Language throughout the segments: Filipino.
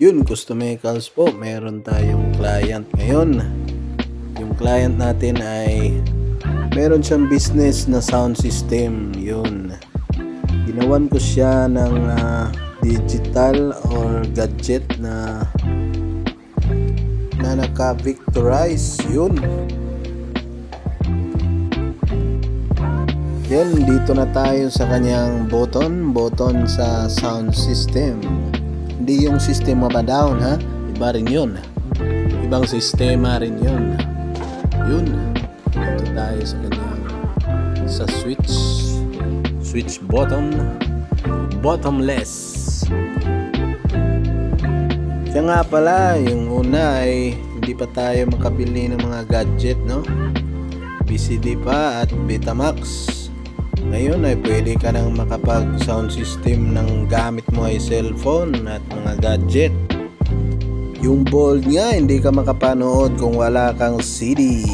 Yun, Customicals po, meron tayong client ngayon. Yung client natin ay meron siyang business na sound system. Yun, ginawan ko siya ng digital or gadget na naka-victorize. Yun, yan, dito na tayo sa kanyang button sa sound system. Hindi yung sistema pa down, ha? Iba rin yun. Ibang sistema rin yun. Yun. Dito tayo sa kanyang sa switch button, bottomless. Kaya nga pala, yung una ay hindi pa tayo makabili ng mga gadget, no? BCD pa at Betamax. Ngayon ay pwede ka nang makapag sound system ng gamit mo ay cellphone at mga gadget. Yung bold nga, hindi ka makapanood kung wala kang CD.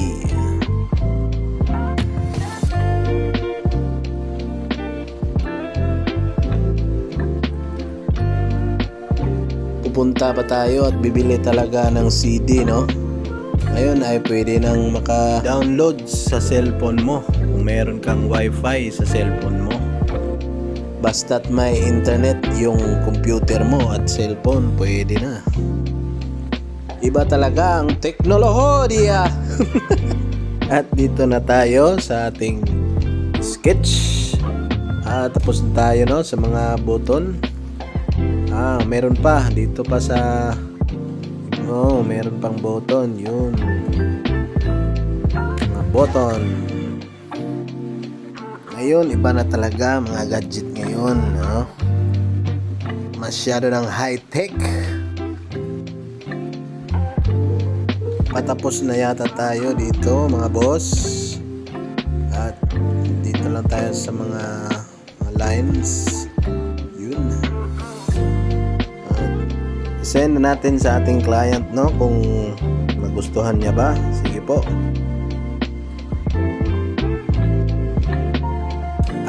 Pupunta pa tayo at bibili talaga ng CD, no? Ngayon ay pwede nang maka-download sa cellphone mo kung meron kang wifi sa cellphone mo. Basta't may internet yung computer mo at cellphone, pwede na. Iba talaga ang teknolohiya. At dito na tayo sa ating sketch. Tapos na tayo, no, sa mga button. Meron pa dito pa sa meron pang button. Yun, mga button. Ngayon, iba na talaga mga gadget ngayon, no? Masyado ng high-tech. Patapos na yata tayo dito, mga boss. At dito lang tayo sa mga lines. Yun. Send natin sa ating client, no, kung magustuhan niya ba. Sige po.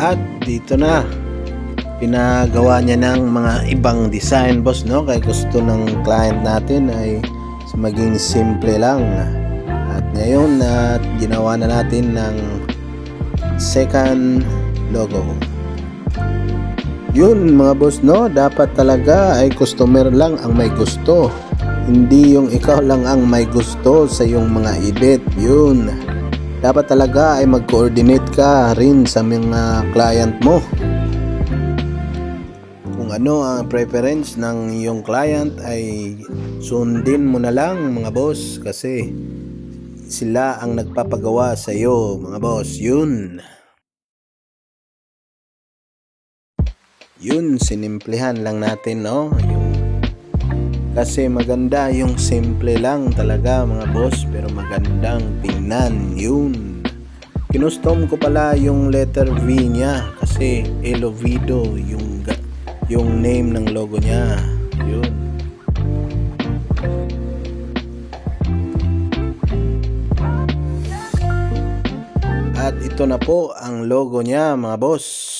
At dito na, pinagawa niya ng mga ibang design, boss, no? Kaya gusto ng client natin ay maging simple lang. At ngayon ginawa na natin ng second logo. Yun, mga boss, no, dapat talaga ay customer lang ang may gusto, hindi yung ikaw lang ang may gusto sa yung mga edit. Yun, dapat talaga ay mag-coordinate ka rin sa mga client mo. Kung ano ang preference ng iyong client ay sundin mo na lang, mga boss, kasi sila ang nagpapagawa sa iyo, mga boss. Yun, sinimplihan lang natin, no? Kasi maganda yung simple lang talaga, mga boss, pero magandang tingnan. Yun, kinustom ko pala yung letter V niya kasi Elovido yung name ng logo niya. Yun. At ito na po ang logo niya, mga boss.